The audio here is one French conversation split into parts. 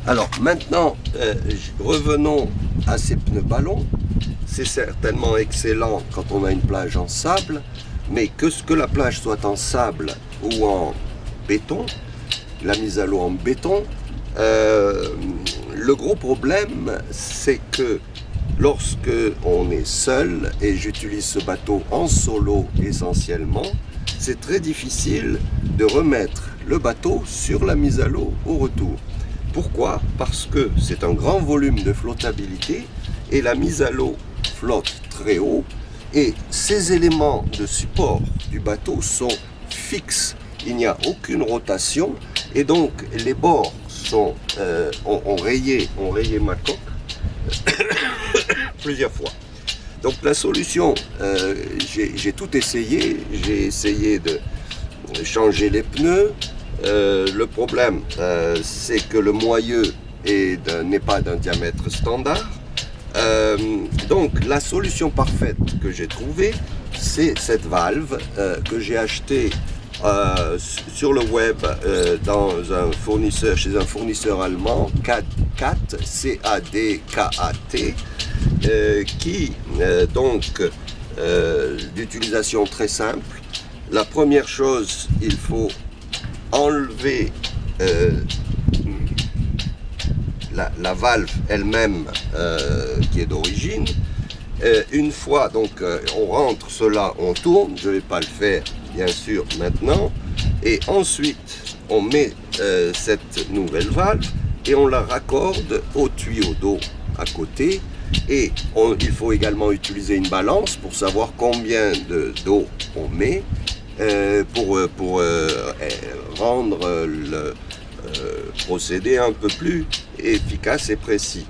Alors maintenant, revenons à ces pneus ballons. C'est certainement excellent quand on a une plage en sable, mais que la plage soit en sable ou en béton, la mise à l'eau en béton, le gros problème c'est que lorsque on est seul, et j'utilise ce bateau en solo essentiellement, c'est très difficile de remettre le bateau sur la mise à l'eau au retour. Pourquoi? Parce que c'est un grand volume de flottabilité et la mise à l'eau flotte très haut et ces éléments de support du bateau sont fixes. Il n'y a aucune rotation et donc les bords sont, ont rayé ma coque plusieurs fois. Donc la solution, j'ai tout essayé, j'ai essayé de changer les pneus. Le problème, c'est que le moyeu n'est pas d'un diamètre standard. Donc la solution parfaite que j'ai trouvée, c'est cette valve que j'ai achetée sur le web chez un fournisseur allemand, CADKAT, C-A-D-K-A-T, qui d'utilisation très simple. La première chose, il faut enlever la valve elle-même qui est d'origine. Une fois on rentre cela, on tourne, je ne vais pas le faire bien sûr maintenant, et ensuite on met cette nouvelle valve et on la raccorde au tuyau d'eau à côté, et il faut également utiliser une balance pour savoir combien d'eau on met pour rendre le procédé un peu plus efficace et précis.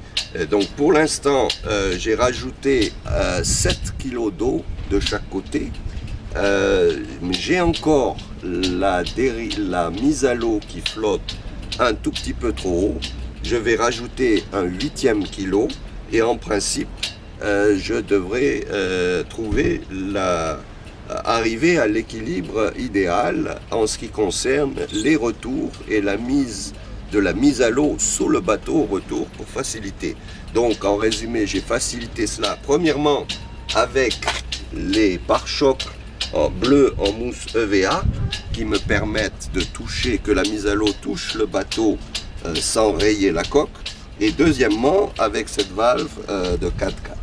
Donc pour l'instant, j'ai rajouté 7 kg d'eau de chaque côté. J'ai encore la mise à l'eau qui flotte un tout petit peu trop haut. Je vais rajouter un 8e kilo et en principe, je devrais arriver à l'équilibre idéal en ce qui concerne les retours et la mise à l'eau sous le bateau au retour pour faciliter. Donc en résumé, j'ai facilité cela premièrement avec les pare-chocs en bleu en mousse EVA qui me permettent de toucher, que la mise à l'eau touche le bateau sans rayer la coque, et deuxièmement avec cette valve de 4x4.